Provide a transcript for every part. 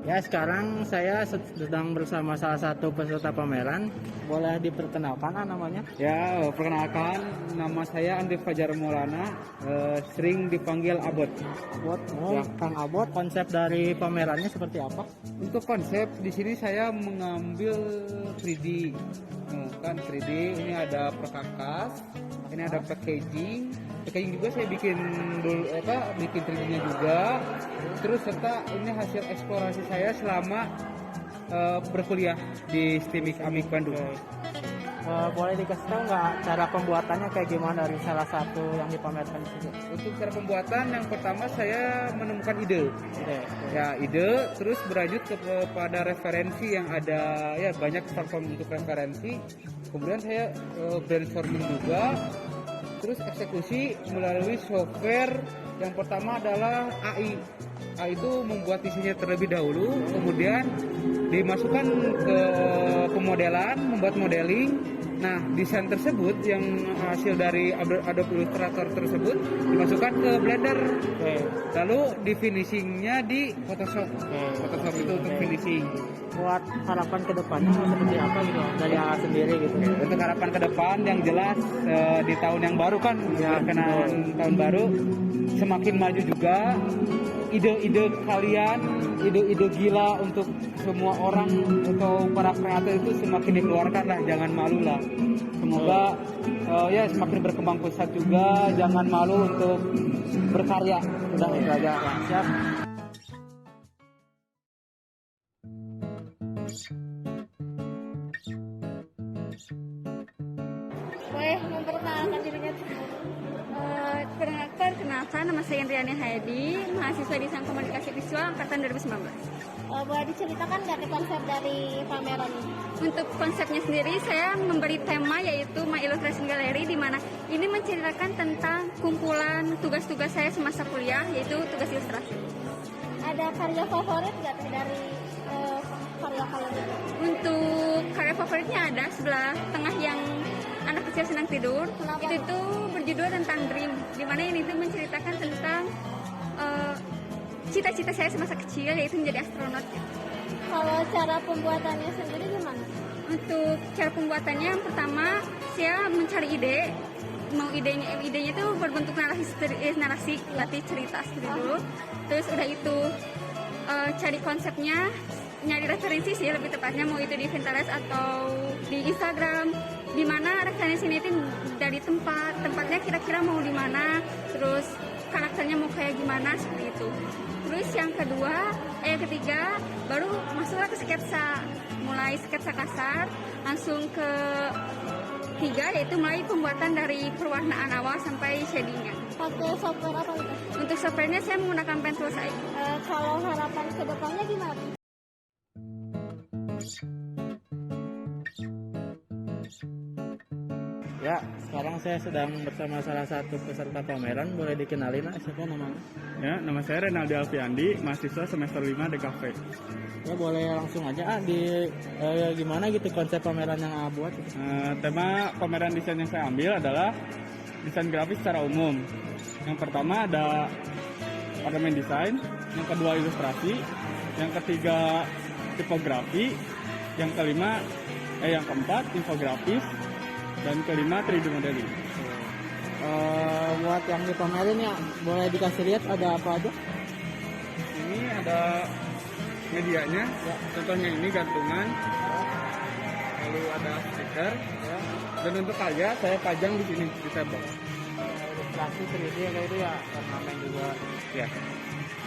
Ya, sekarang saya sedang bersama salah satu peserta pameran. Boleh diperkenalkan namanya? Ya, perkenalkan, nama saya Andri Fajar Maulana, sering dipanggil Abot. Abot. Oh, Ya. Kang Abot, konsep dari pamerannya seperti apa? Untuk konsep di sini saya mengambil 3D, kan 3D. Ini ada perkakas, ini ada packaging juga saya bikin dulu bikin 3D-nya juga. Terus serta ini hasil eksplorasi saya selama berkuliah di STIMIK Amik Bandung. Boleh dikasih tahu nggak cara pembuatannya kayak gimana dari salah satu yang dipamerkan di sini? Untuk cara pembuatan yang pertama saya menemukan ide. Ide, terus berlanjut kepada referensi yang ada, ya banyak platform untuk referensi. Kemudian saya brainstorming juga, terus eksekusi melalui software. Yang pertama adalah AI. AI itu membuat desainnya terlebih dahulu, kemudian dimasukkan ke pemodelan, membuat modeling. Nah, desain tersebut yang hasil dari Adobe Illustrator tersebut dimasukkan ke Blender. Lalu di finishingnya di Photoshop. Photoshop itu untuk finishing. Buat harapan kedepannya seperti apa gitu dari AA sendiri gitu? Untuk harapan ke depan yang jelas di tahun yang baru kan, Ya, berkenaan tahun baru, semakin maju juga. Ide-ide kalian, ide-ide gila untuk semua orang atau para kreator itu semakin dikeluarkan lah, jangan malu lah. Semoga ya semakin berkembang pesat juga, jangan malu untuk berkarya. Udah itu aja. Ya, siap. Boleh memperkenalkan dirinya. Perkenalkan, nama saya Indriani Hayadi, mahasiswa Desain Komunikasi Visual angkatan 2019. Boleh diceritakan nggak nih konsep dari pameran ini? Untuk konsepnya sendiri, saya memberi tema yaitu My Illustration Gallery, di mana ini menceritakan tentang kumpulan tugas-tugas saya semasa kuliah, yaitu tugas ilustrasi. Ada karya favorit nggak nih dari karya kalian ini? Untuk karya favoritnya ada sebelah tengah yang anak kecil senang tidur. Kenapa? Itu tuh berjudul tentang Dream, di mana ini tuh menceritakan tentang cita-cita saya semasa kecil, yaitu menjadi astronot. Kalau cara pembuatannya sendiri gimana? Untuk cara pembuatannya, yang pertama saya mencari ide. Mau idenya tuh berbentuk narasi berarti cerita seperti dulu. Terus udah itu cari konsepnya, nyari referensi sih lebih tepatnya, mau itu di Pinterest atau di Instagram, di mana referensi itu dari tempatnya kira-kira mau di mana, terus karakternya mau kayak gimana, seperti itu. Terus yang ketiga baru masuklah ke sketsa, mulai sketsa kasar langsung ke tiga, yaitu mulai pembuatan dari perwarnaan awal sampai shadingnya. Pakai software apa gitu? Untuk softwarenya saya menggunakan Pen Tools AI. Kalau harapan kedepannya gimana? Ya, sekarang saya sedang bersama salah satu peserta pameran. Boleh dikenalin lah siapa namanya? Ya, nama saya Renaldi Alfiandi, mahasiswa semester 5 DKV. Ya, boleh langsung aja gimana gitu konsep pameran yang AA buat gitu. Tema pameran desain yang saya ambil adalah desain grafis secara umum. Yang pertama ada ornamen desain, yang kedua ilustrasi, yang ketiga tipografi, yang keempat infografis, dan kelima 3D modeling. Buat yang dipamerin ya, boleh dikasih lihat ada apa aja? Ini ada medianya, contohnya ini gantungan, lalu ada stiker, dan untuk karya saya pajang di sini di table. Ilustrasi 3D kayak itu ya, ornamen juga. Ya.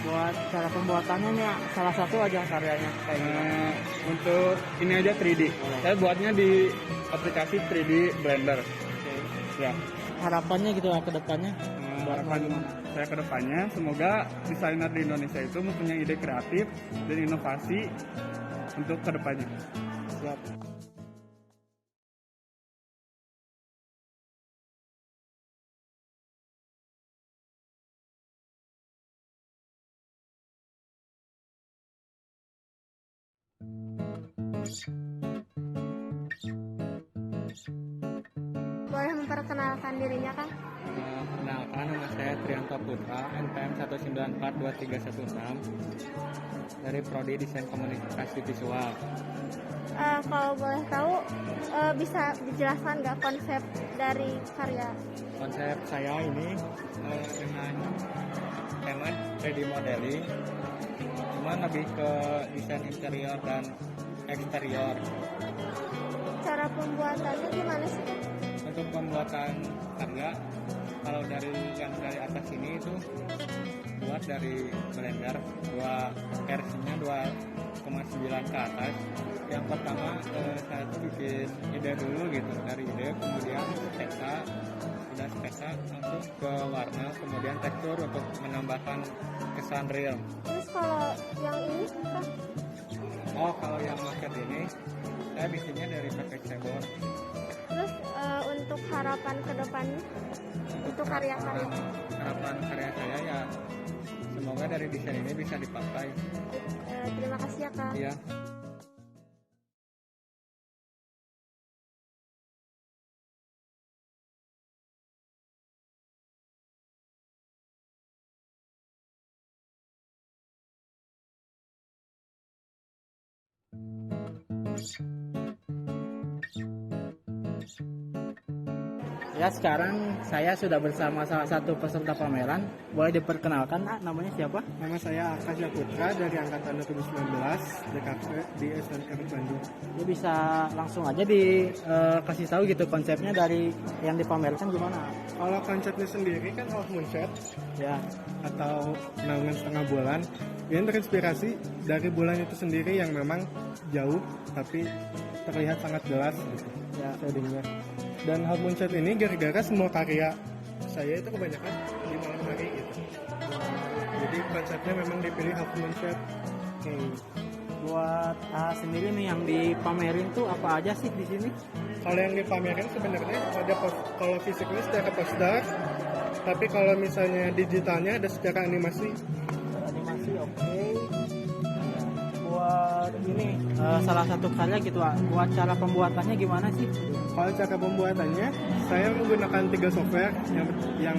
Buat cara pembuatannya nih ya, salah satu aja karyanya kayak gimana? Untuk ini aja 3D. Saya buatnya di aplikasi 3D Blender. Ya. Harapannya gitu lah ke depannya. Harapan saya ke depannya semoga desainer di Indonesia itu mempunyai ide kreatif dan inovasi untuk ke depannya. Siap. Boleh memperkenalkan dirinya kan? Perkenalkan, perkenalkan, nama saya Trianto Putra, NPM 1942316 dari Prodi Desain Komunikasi Visual. Kalau boleh tahu, bisa dijelaskan nggak konsep dari karya? Konsep saya ini dengan tema 3D modeling, cuman lebih ke desain interior dan eksterior. Cara pembuatannya gimana sih? Untuk pembuatan karya, kalau dari yang dari atas ini itu buat dari Blender, versinya 2,9 ke atas. Yang pertama saya tuh bikin ide dulu gitu, dari ide kemudian sketsa, udah sketsa langsung ke warna, kemudian tekstur untuk menambahkan kesan real. Terus kalau yang ini kan? Oh, kalau yang market ini saya bikinnya dari pakai cebor. Terus untuk harapan ke depannya untuk karya-karya? Harapan karya saya ya semoga dari desain ini bisa dipakai. Terima kasih ya Kak. Iya. Ya, sekarang saya sudah bersama salah satu peserta pameran. Boleh diperkenalkan, namanya siapa? Nama saya Akasya Putra dari Angkatan 2019 DKV di SNM Bandung. Ya, bisa langsung aja dikasih tahu gitu konsepnya dari yang dipamerkan gimana? Kalau konsepnya sendiri kan half moon shot Ya, atau naungan setengah bulan. Ini terinspirasi dari bulan itu sendiri yang memang jauh tapi terlihat sangat jelas gitu ya. shadingnya. Dan half moon shot ini gara-gara semua karya saya itu kebanyakan di malam hari gitu. Jadi konsepnya memang dipilih half moon shot. Oke. Buat sendiri nih yang dipamerin tuh apa aja sih di sini? Kalau yang dipamerin sebenarnya ada kalau fisiknya secara poster, tapi kalau misalnya digitalnya ada secara animasi. Animasi, oke. Buat ini salah satu karya gitu, buat cara pembuatannya gimana sih? Kalau cara pembuatannya, saya menggunakan 3 software yang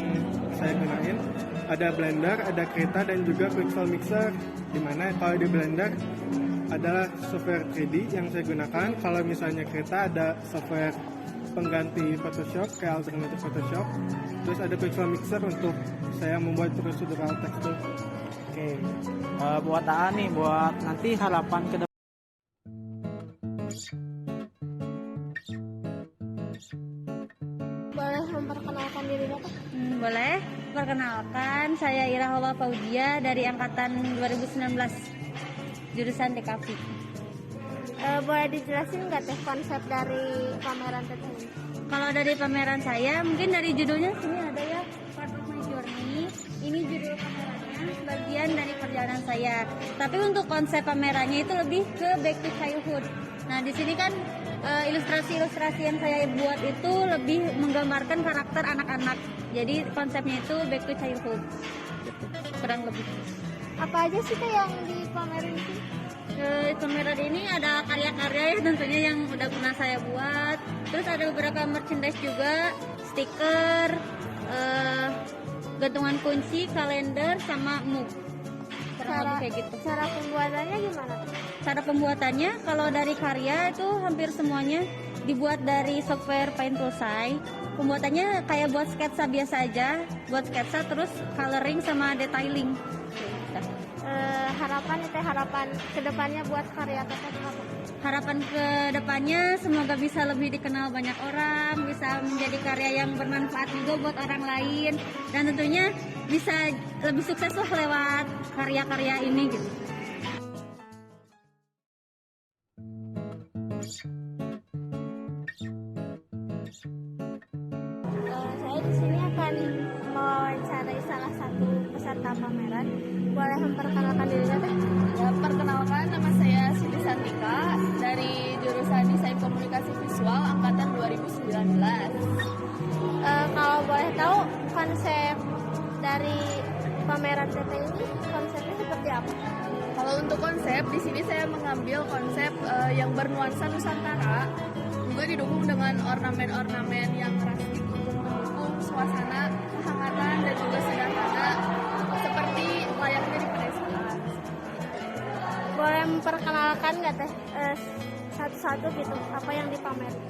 saya gunain. Ada Blender, ada Krita, dan juga Pixel Mixer. Dimana kalau di Blender adalah software 3D yang saya gunakan. Kalau misalnya Krita ada software pengganti Photoshop, kayak alternative Photoshop. Terus ada Pixel Mixer untuk saya membuat procedural tekstur. Oke. Buat nih, buat nanti harapan ke depan. Boleh memperkenalkan diri Bapak? Boleh. Perkenalkan, saya Irahowa Fauzia dari angkatan 2019 jurusan DKV. Boleh dijelasin nggak teh konsep dari pameran teteh ini? Kalau dari pameran saya, mungkin dari judulnya sini ada ya, Part of My Journey. Ini judul pamerannya, sebagian dari perjalanan saya. Tapi untuk konsep pamerannya itu lebih ke Back to Childhood. Nah, di sini kan ilustrasi-ilustrasi yang saya buat itu lebih menggambarkan karakter anak-anak. Jadi konsepnya itu Back to Childhood. Gitu, kurang lebih. Apa aja sih teh yang dipamerin itu? Pameran ini ada karya-karya ya tentunya yang udah pernah saya buat. Terus ada beberapa merchandise juga, stiker, gantungan kunci, kalender, sama mug. Kurang lebih kayak gitu. Cara pembuatannya gimana? Cara pembuatannya kalau dari karya itu hampir semuanya dibuat dari software Paint Toolsai. Pembuatannya kayak buat sketsa biasa aja, buat sketsa terus coloring sama detailing. Harapan kedepannya buat karya teteh apa? Harapan ke depannya semoga bisa lebih dikenal banyak orang, bisa menjadi karya yang bermanfaat juga buat orang lain, dan tentunya bisa lebih sukses lah lewat karya-karya ini gitu. Saya di sini akan mewawancarai salah satu peserta pameran. Boleh memperkenalkan diri teh? Ya, perkenalkan, nama saya Siti Santika dari jurusan Desain Komunikasi Visual angkatan 2019. Kalau boleh tahu konsep dari pameran teteh ini konsepnya seperti apa? Kalau untuk konsep, di sini saya mengambil konsep yang bernuansa Nusantara, juga didukung dengan ornamen-ornamen yang rasik untuk mendukung suasana kehangatan dan diperkenalkan nggak teh satu-satu gitu apa yang dipamerin?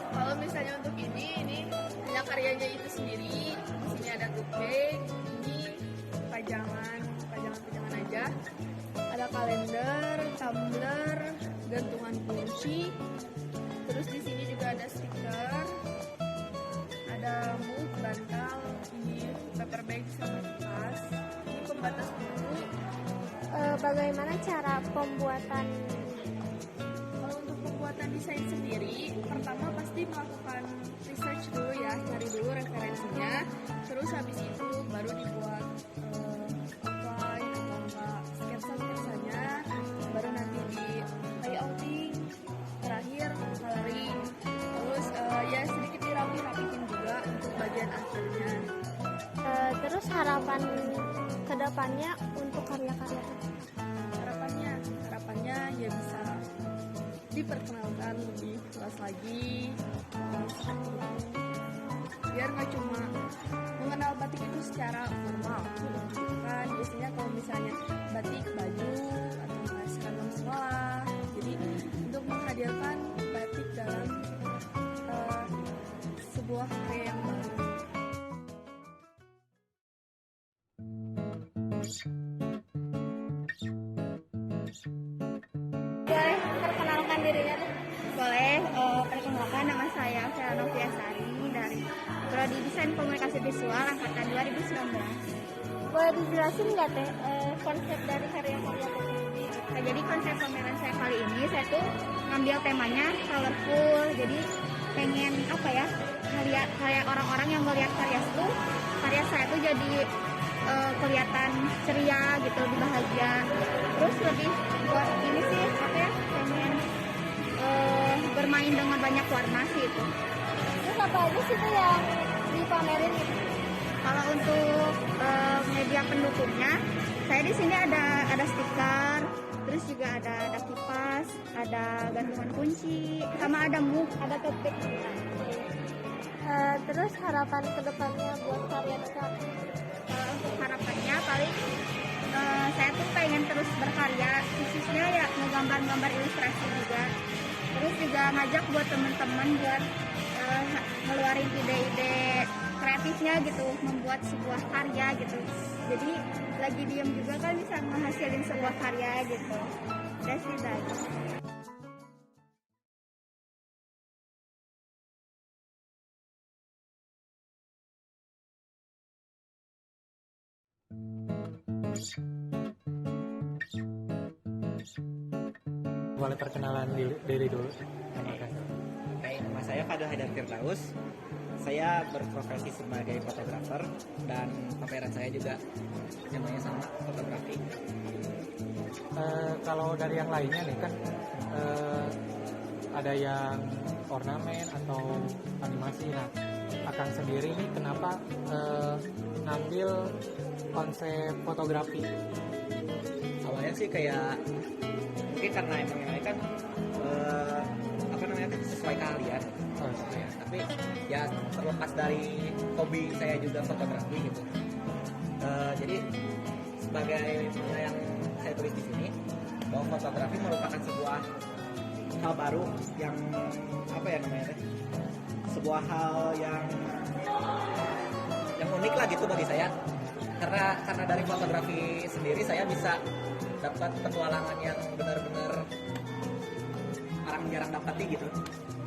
Kalau misalnya untuk ini hanya karyanya itu sendiri. Di sini ada tote bag, ini pajangan aja. Ada kalender, tumbler, gantungan kunci. Terus di sini juga ada stiker, ada mug, bantal, ini paper bag sama tas. Ini pembatas buku. Bagaimana cara pembuatan? Kalau untuk pembuatan desain sendiri, pertama pasti melakukan research dulu ya, cari dulu referensinya. Terus habis itu baru dibuat outline atau enggak sketsa-sketsanya, baru nanti di layouting, terakhir coloring. Terus ya sedikit dirapihin juga untuk bagian akhirnya. Terus harapan kedepannya untuk karya-karya itu? Harapannya ya bisa diperkenalkan lebih luas lagi, biar nggak cuma mengenal batik itu secara formal, kan biasanya kalau misalnya batik baju atau enggak seragam sekolah. Jadi untuk menghadirkan batik dalam sebuah karya yang baru. Boleh perkenalkan dirinya tuh? Boleh, perkenalkan nama saya Vera Noviasari dari Prodi Desain Komunikasi Visual angkatan 2019. Boleh dijelasin nggak teh konsep dari karya-karya teh? Nah, jadi konsep pameran saya kali ini saya tuh ngambil temanya colorful. Jadi pengen apa ya? Ngeliat kayak orang-orang yang melihat karya saya tuh jadi kelihatan ceria gitu, bahagia. Terus lebih buat ini sih apa ya? Pengen bermain dengan banyak warna sih itu. Terus apa aja sih tuh yang dipamerin gitu? Kalau untuk media pendukungnya, saya di sini ada stiker, terus juga ada kipas, ada gantungan kunci, sama ada mug, ada tote bag juga. Terus harapan kedepannya buat karya kita? Kalau untuk harapannya paling saya tuh pengen terus berkarya, khususnya ya ngegambar-gambar ilustrasi juga. Terus juga ngajak buat teman-teman buat ngeluarin ide-ide kreatifnya gitu, membuat sebuah karya gitu. Jadi lagi diem juga kan bisa menghasilin sebuah karya gitu. That's it aja. Boleh perkenalan diri dulu. Oke, nama saya Fadil Haidar Firdaus. Saya berprofesi sebagai fotografer dan pameran saya juga namanya sama, fotografi. Kalau dari yang lainnya nih kan ada yang ornamen atau animasi. Nah, Akang sendiri nih kenapa ngambil konsep fotografi? Awalnya sih kayak mungkin karena emang yang lain kan sesuai keahlian. Ya, tapi ya terlepas dari hobi saya juga fotografi gitu. Jadi sebagai yang saya tulis di sini bahwa fotografi merupakan sebuah hal baru yang sebuah hal yang unik lah gitu bagi saya, karena dari fotografi sendiri saya bisa dapat petualangan yang benar-benar orang jarang dapati gitu.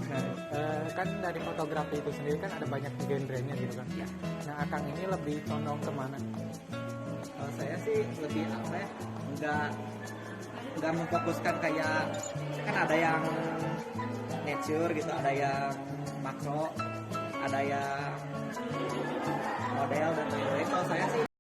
Nah, kan dari fotografi itu sendiri kan ada banyak genrenya gitu kan. Ya. Nah, Akang ini lebih condong kemana? Kalau saya sih lebih nggak memfokuskan kayak kan ada yang nature gitu, ada yang makro, ada yang model dan lain-lain. Kalau saya sih